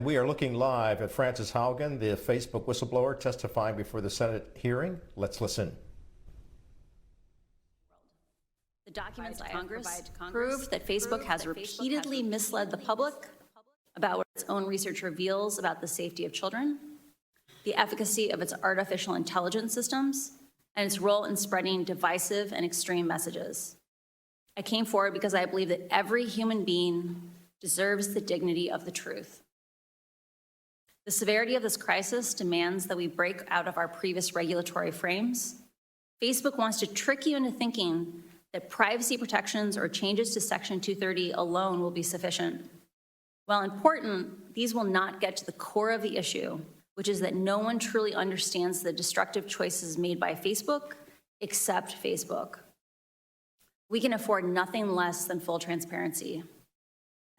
We are looking live at Frances Haugen, the Facebook whistleblower, testifying before the Senate hearing. Let's listen. The documents to Congress prove that Facebook has repeatedly misled the public about what its own research reveals about the safety of children, the efficacy of its artificial intelligence systems, and its role in spreading divisive and extreme messages. I came forward because I believe that every human being deserves the dignity of the truth. The severity of this crisis demands that we break out of our previous regulatory frames. Facebook wants to trick you into thinking that privacy protections or changes to Section 230 alone will be sufficient. While important, these will not get to the core of the issue, which is that no one truly understands the destructive choices made by Facebook except Facebook. We can afford nothing less than full transparency.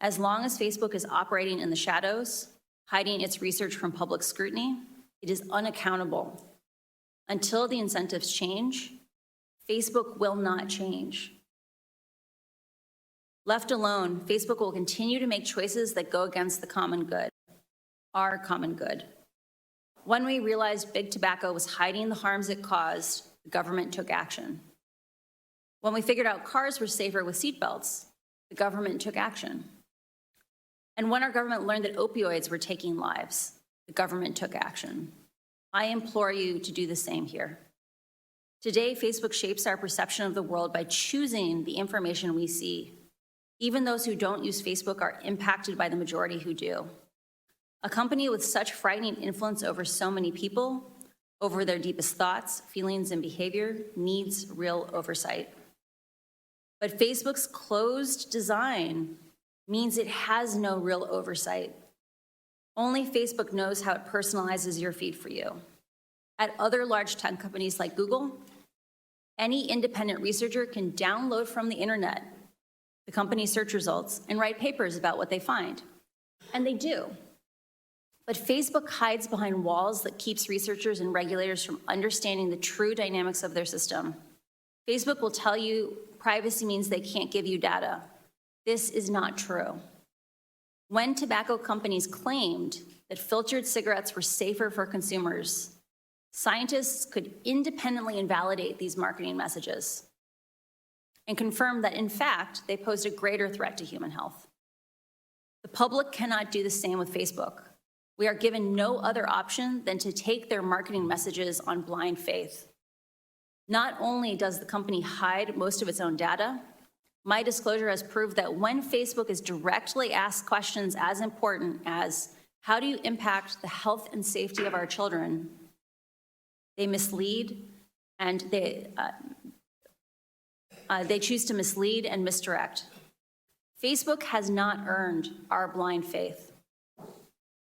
As long as Facebook is operating in the shadows, hiding its research from public scrutiny, it is unaccountable. Until the incentives change, Facebook will not change. Left alone, Facebook will continue to make choices that go against the common good, our common good. When we realized big tobacco was hiding the harms it caused, the government took action. When we figured out cars were safer with seatbelts, the government took action. And when our government learned that opioids were taking lives, the government took action. I implore you to do the same here. Today, Facebook shapes our perception of the world by choosing the information we see. Even those who don't use Facebook are impacted by the majority who do. A company with such frightening influence over so many people, over their deepest thoughts, feelings, and behavior, needs real oversight. But Facebook's closed design means it has no real oversight. Only Facebook knows how it personalizes your feed for you. At other large tech companies like Google, any independent researcher can download from the internet the company's search results and write papers about what they find. And they do. But Facebook hides behind walls that keeps researchers and regulators from understanding the true dynamics of their system. Facebook will tell you privacy means they can't give you data. This is not true. When tobacco companies claimed that filtered cigarettes were safer for consumers, scientists could independently invalidate these marketing messages and confirm that, in fact, they posed a greater threat to human health. The public cannot do the same with Facebook. We are given no other option than to take their marketing messages on blind faith. Not only does the company hide most of its own data, my disclosure has proved that when Facebook is directly asked questions as important as, how do you impact the health and safety of our children, they mislead and they choose to mislead and misdirect. Facebook has not earned our blind faith.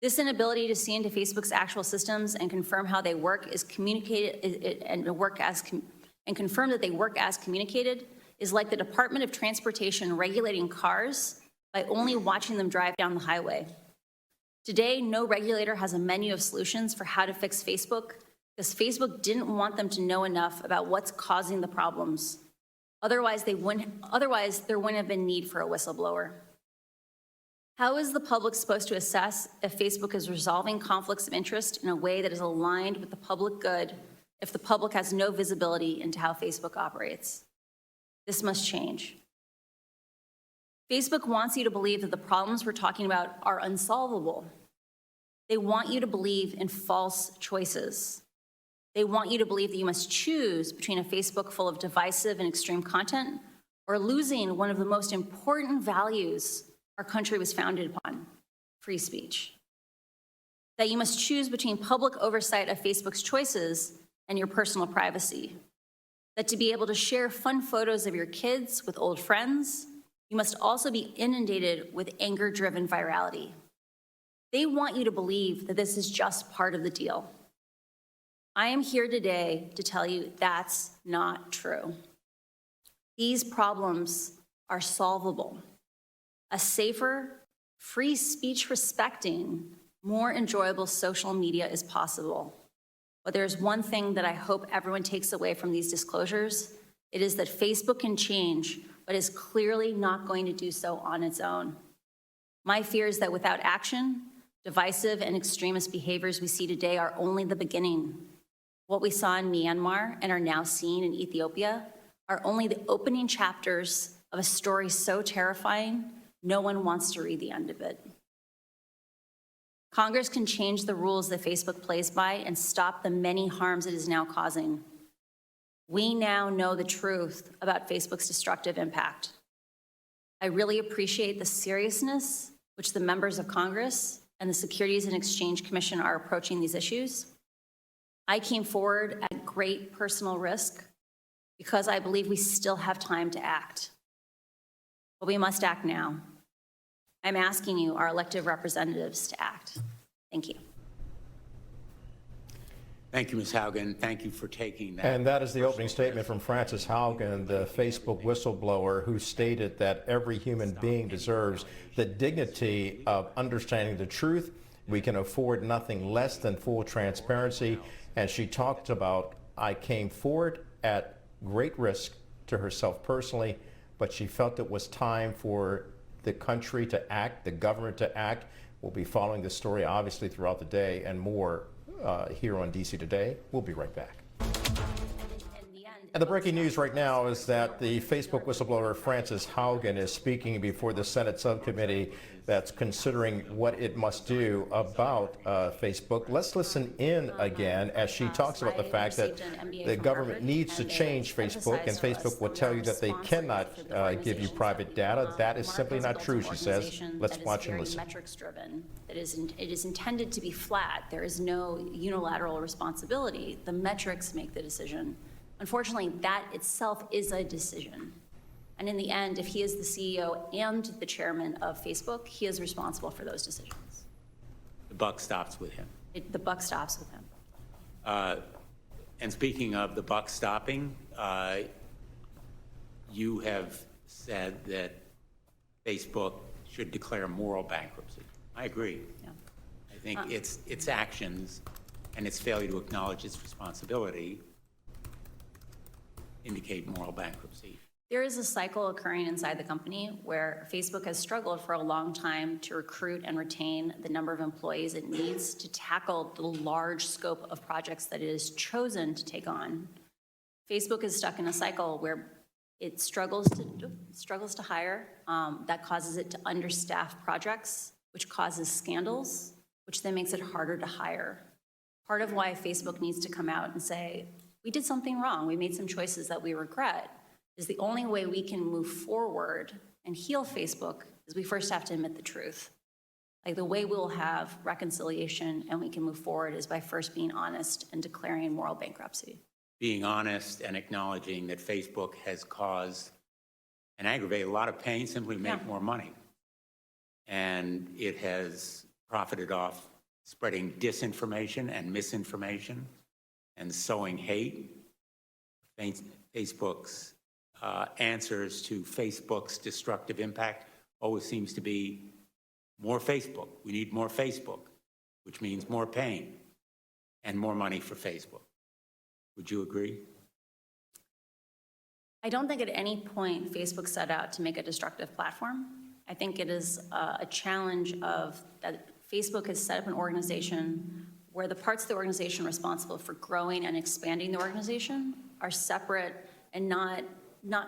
This inability to see into Facebook's actual systems and confirm how they work is communicated and confirm that they work as communicated is like the Department of Transportation regulating cars by only watching them drive down the highway. Today, no regulator has a menu of solutions for how to fix Facebook because Facebook didn't want them to know enough about what's causing the problems. Otherwise, there wouldn't have been need for a whistleblower. How is the public supposed to assess if Facebook is resolving conflicts of interest in a way that is aligned with the public good if the public has no visibility into how Facebook operates? This must change. Facebook wants you to believe that the problems we're talking about are unsolvable. They want you to believe in false choices. They want you to believe that you must choose between a Facebook full of divisive and extreme content or losing one of the most important values our country was founded upon, free speech. That you must choose between public oversight of Facebook's choices and your personal privacy. That to be able to share fun photos of your kids with old friends, you must also be inundated with anger-driven virality. They want you to believe that this is just part of the deal. I am here today to tell you that's not true. These problems are solvable. A safer, free speech respecting, more enjoyable social media is possible. But there's one thing that I hope everyone takes away from these disclosures. It is that Facebook can change, but is clearly not going to do so on its own. My fear is that without action, Divisive and extremist behaviors we see today are only the beginning. What we saw in Myanmar and are now seeing in Ethiopia are only the opening chapters of a story so terrifying, no one wants to read the end of it. Congress can change the rules that Facebook plays by and stop the many harms it is now causing. We now know the truth about Facebook's destructive impact. I really appreciate the seriousness which the members of Congress and the Securities and Exchange Commission are approaching these issues. I came forward at great personal risk because I believe we still have time to act. But we must act now. I'm asking you, our elected representatives, to act. Thank you. Thank you, Ms. Haugen. Thank you for taking that. And that is the opening statement from Frances Haugen, the Facebook whistleblower, who stated that every human being deserves the dignity of understanding the truth. We can afford nothing less than full transparency. And she talked about, I came forward at great risk to herself personally, but she felt it was time for the country to act, the government to act. We'll be following this story, obviously, throughout the day and more here on DC Today. We'll be right back. And the breaking news right now is that the Facebook whistleblower Frances Haugen is speaking before the Senate subcommittee that's considering what it must do about Facebook. Let's listen in again as she talks about the fact that the government needs to change Facebook, and Facebook will tell you that they cannot give you private data. That is simply not true, she says. Let's watch and listen. Metrics driven. It is intended to be flat. There is no unilateral responsibility. The metrics make the decision. Unfortunately, that itself is a decision. And in the end, if he is the CEO and the chairman of Facebook, he is responsible for those decisions. The buck stops with him. The buck stops with him. And speaking of the buck stopping, you have said that Facebook should declare moral bankruptcy. I agree. Yeah. I think its actions and its failure to acknowledge its responsibility indicate moral bankruptcy. There is a cycle occurring inside the company where Facebook has struggled for a long time to recruit and retain the number of employees it needs to tackle the large scope of projects that it has chosen to take on. Facebook is stuck in a cycle where it struggles to hire. That causes it to understaff projects, which causes scandals, which then makes it harder to hire. Part of why Facebook needs to come out and say, we did something wrong, we made some choices that we regret, is the only way we can move forward and heal Facebook is we first have to admit the truth. Like, the way we'll have reconciliation and we can move forward is by first being honest and declaring moral bankruptcy. Being honest and acknowledging that Facebook has caused and aggravated a lot of pain simply to make more money. And it has profited off spreading disinformation and misinformation and sowing hate. Facebook's answers to Facebook's destructive impact always seems to be more Facebook. We need more Facebook, which means more pain and more money for Facebook. Would you agree? I don't think at any point Facebook set out to make a destructive platform. I think it is a challenge of that Facebook has set up an organization where the parts of the organization responsible for growing and expanding the organization are separate and not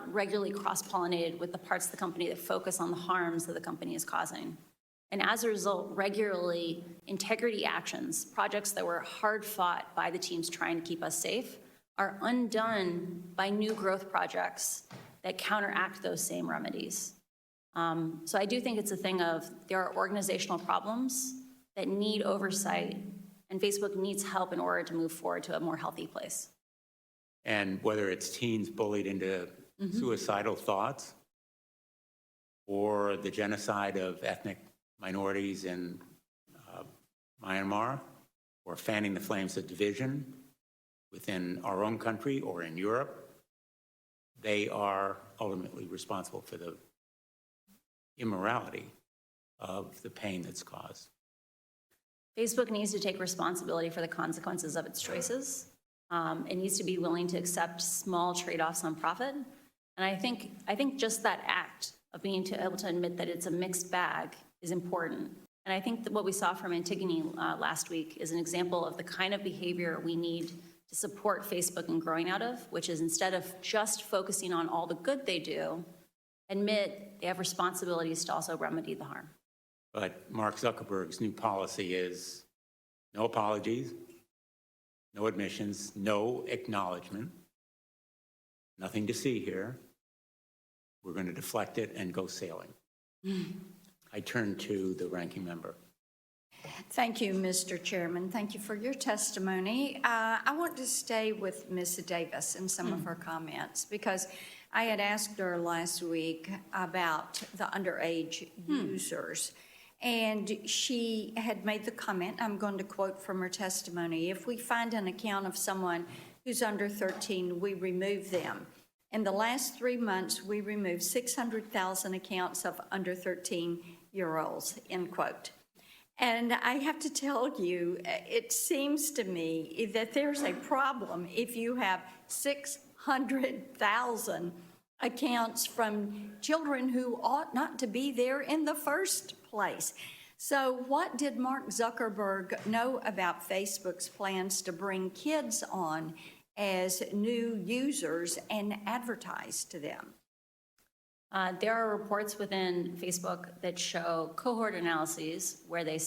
regularly cross-pollinated with the parts of the company that focus on the harms that the company is causing. And as a result, regularly, integrity actions, projects that were hard fought by the teams trying to keep us safe, are undone by new growth projects that counteract those same remedies. So I do think it's a thing of there are organizational problems that need oversight, and Facebook needs help in order to move forward to a more healthy place. And whether it's teens bullied into suicidal thoughts or the genocide of ethnic minorities in Myanmar, or fanning the flames of division within our own country or in Europe, they are ultimately responsible for the immorality of the pain that's caused. Facebook needs to take responsibility for the consequences of its choices. It needs to be willing to accept small trade-offs on profit. And I think just that act of being able to admit that it's a mixed bag is important. And I think that what we saw from Antigone last week is an example of the kind of behavior we need to support Facebook in growing out of, which is instead of just focusing on all the good they do, admit they have responsibilities to also remedy the harm. But Mark Zuckerberg's new policy is no apologies, no admissions, no acknowledgement, nothing to see here. We're going to deflect it and go sailing. I turn to the ranking member. Thank you, Mr. Chairman. Thank you for your testimony. I want to stay with Ms. Davis in some of her comments because I had asked her last week about the underage users. And she had made the comment, I'm going to quote from her testimony, if we find an account of someone who's under 13, we remove them. In the last 3 months, we removed 600,000 accounts of under 13-year-olds, end quote. And I have to tell you, it seems to me that there's a problem if you have 600,000 accounts from children who ought not to be there in the first place. So what did Mark Zuckerberg know about Facebook's plans to bring kids on as new users and advertise to them? There are reports within Facebook that show cohort analyses where they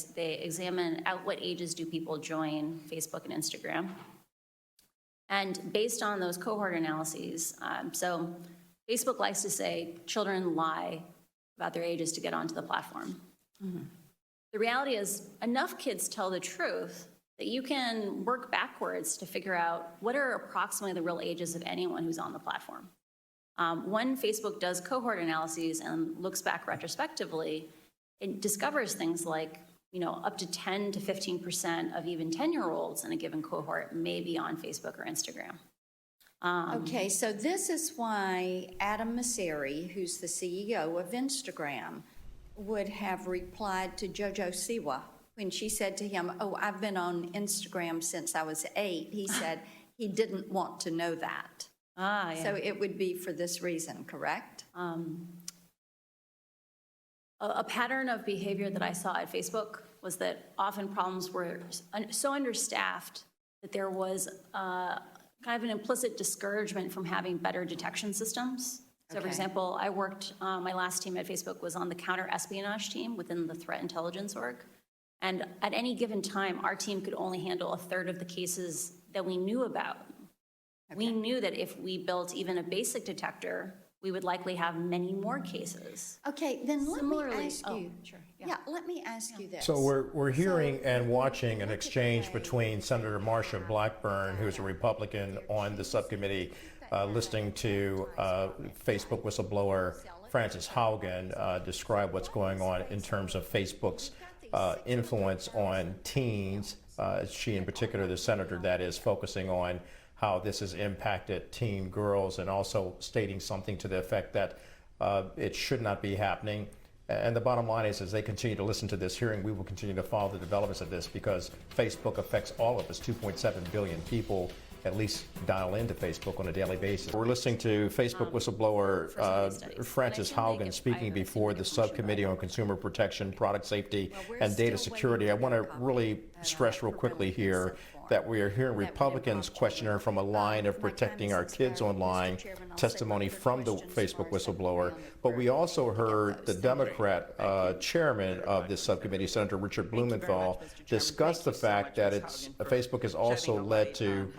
examine at what ages do people join Facebook and Instagram. And based on those cohort analyses, so Facebook likes to say children lie about their ages to get onto the platform. The reality is enough kids tell the truth that you can work backwards to figure out what are approximately the real ages of anyone who's on the platform. When Facebook does cohort analyses and looks back retrospectively, it discovers things like, up to 10 to 15% of even 10-year-olds in a given cohort may be on Facebook or Instagram. Okay, so this is why Adam Mosseri, who's the CEO of Instagram, would have replied to Jojo Siwa when she said to him, oh, I've been on Instagram since I was 8. He said he didn't want to know that. Yeah. So it would be for this reason, correct? A pattern of behavior that I saw at Facebook was that often problems were so understaffed that there was kind of an implicit discouragement from having better detection systems. So, for example, I worked, my last team at Facebook was on the counter-espionage team within the threat intelligence org. And at any given time, our team could only handle a third of the cases that we knew about. We knew that if we built even a basic detector, we would likely have many more cases. Okay, then let me ask you. Sure. Yeah, let me ask you this. So we're hearing and watching an exchange between Senator Marsha Blackburn, who's a Republican on the subcommittee, listening to Facebook whistleblower Frances Haugen describe what's going on in terms of Facebook's influence on teens. She in particular, the senator that is focusing on how this has impacted teen girls and also stating something to the effect that it should not be happening. And the bottom line is, as they continue to listen to this hearing, we will continue to follow the developments of this because Facebook affects all of us. 2.7 billion people at least dial into Facebook on a daily basis. We're listening to Facebook whistleblower Frances Haugen speaking before the Subcommittee on Consumer Protection, Product Safety, and Data Security. I want to really stress real quickly here that we are hearing Republicans question her from a line of protecting our kids online testimony from the Facebook whistleblower, but we also heard the Democrat chairman of this subcommittee, Senator Richard Blumenthal, discuss the fact that Facebook has also led to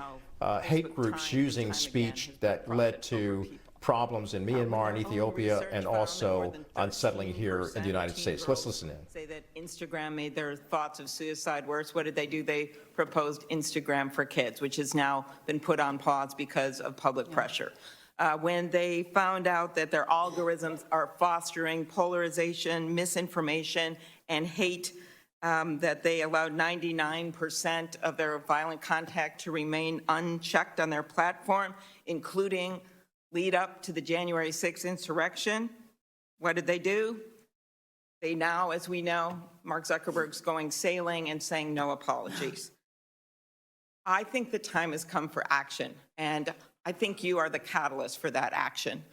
hate groups using speech that led to problems in Myanmar and Ethiopia and also unsettling here in the United States. Let's listen in. Say that Instagram made their thoughts of suicide worse. What did they do? They proposed Instagram for Kids, which has now been put on pause because of public pressure. When they found out that their algorithms are fostering polarization, misinformation, and hate, that they allowed 99% of their violent content to remain unchecked on their platform, including lead up to the January 6th insurrection. What did they do? They now, as we know, Mark Zuckerberg's going sailing and saying no apologies. I think the time has come for action, and I think you are the catalyst for that action.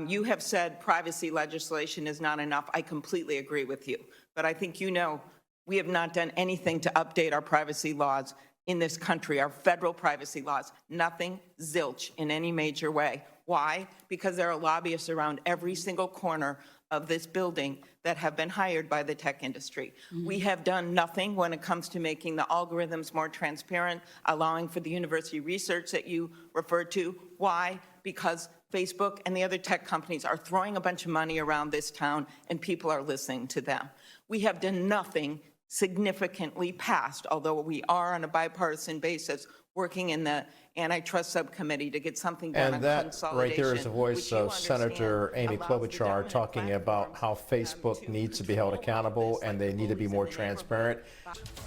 You have said privacy legislation is not enough. I completely agree with you. But I think you know we have not done anything to update our privacy laws in this country, our federal privacy laws. Nothing, zilch, in any major way. Why? Because there are lobbyists around every single corner of this building that have been hired by the tech industry. We have done nothing when it comes to making the algorithms more transparent, allowing for the university research that you referred to. Why? Because Facebook and the other tech companies are throwing a bunch of money around this town and people are listening to them. We have done nothing significantly past, although we are on a bipartisan basis working in the antitrust subcommittee to get something done on And that consolidation. right there is the voice which you of Senator understand Amy allows the Klobuchar dominant talking about how Facebook to needs to be held control accountable lobbyists and like they need to be bullies more in the neighborhood. transparent.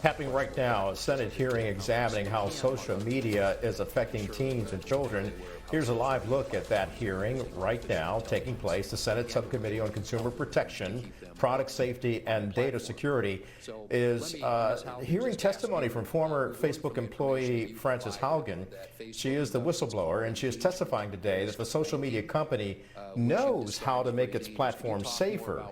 Happening right now, a Senate hearing examining how social media is affecting teens and children. Here's a live look at that hearing right now taking place. The Senate Subcommittee on Consumer Protection, Product Safety, and Data Security is hearing testimony from former Facebook employee Frances Haugen. She is the whistleblower, and she is testifying today that the social media company knows how to make its platform safer.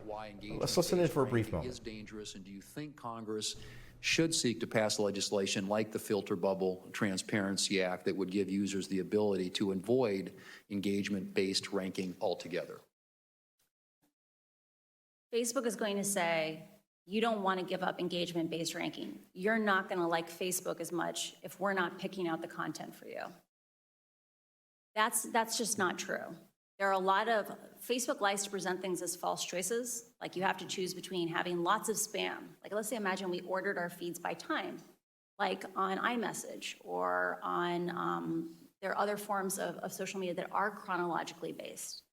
Let's listen in for a brief moment. Is dangerous, and do you think Congress should seek to pass legislation like the Filter Bubble Transparency Act that would give users the ability to avoid engagement-based ranking altogether? Facebook is going to say, you don't want to give up engagement-based ranking. You're not going to like Facebook as much if we're not picking out the content for you. That's just not true. There are a lot of, Facebook likes to present things as false choices, like you have to choose between having lots of spam. Like let's say, imagine we ordered our feeds by time, like on iMessage or on, there are other forms of social media that are chronologically based.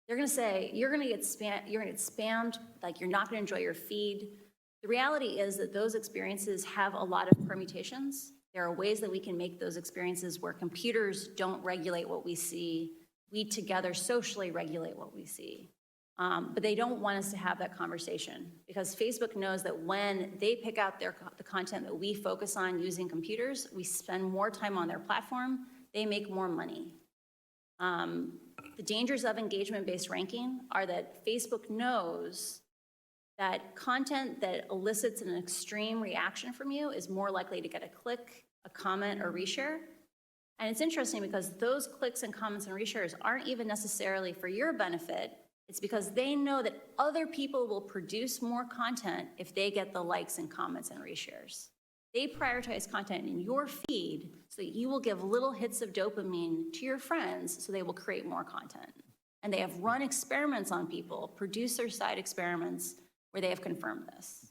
They're going to say, you're going to get spammed, like you're not going to enjoy your feed. The reality is that those experiences have a lot of permutations. There are ways that we can make those experiences where computers don't regulate what we see. We together socially regulate what we see. But they don't want us to have that conversation because Facebook knows that when they pick out the content that we focus on using computers, we spend more time on their platform, they make more money. The dangers of engagement-based ranking are that Facebook knows that content that elicits an extreme reaction from you is more likely to get a click, a comment, or reshare. And it's interesting because those clicks and comments and reshares aren't even necessarily for your benefit. It's because they know that other people will produce more content if they get the likes and comments and reshares. They prioritize content in your feed so that you will give little hits of dopamine to your friends so they will create more content. And they have run experiments on people, producer-side experiments, where they have confirmed this.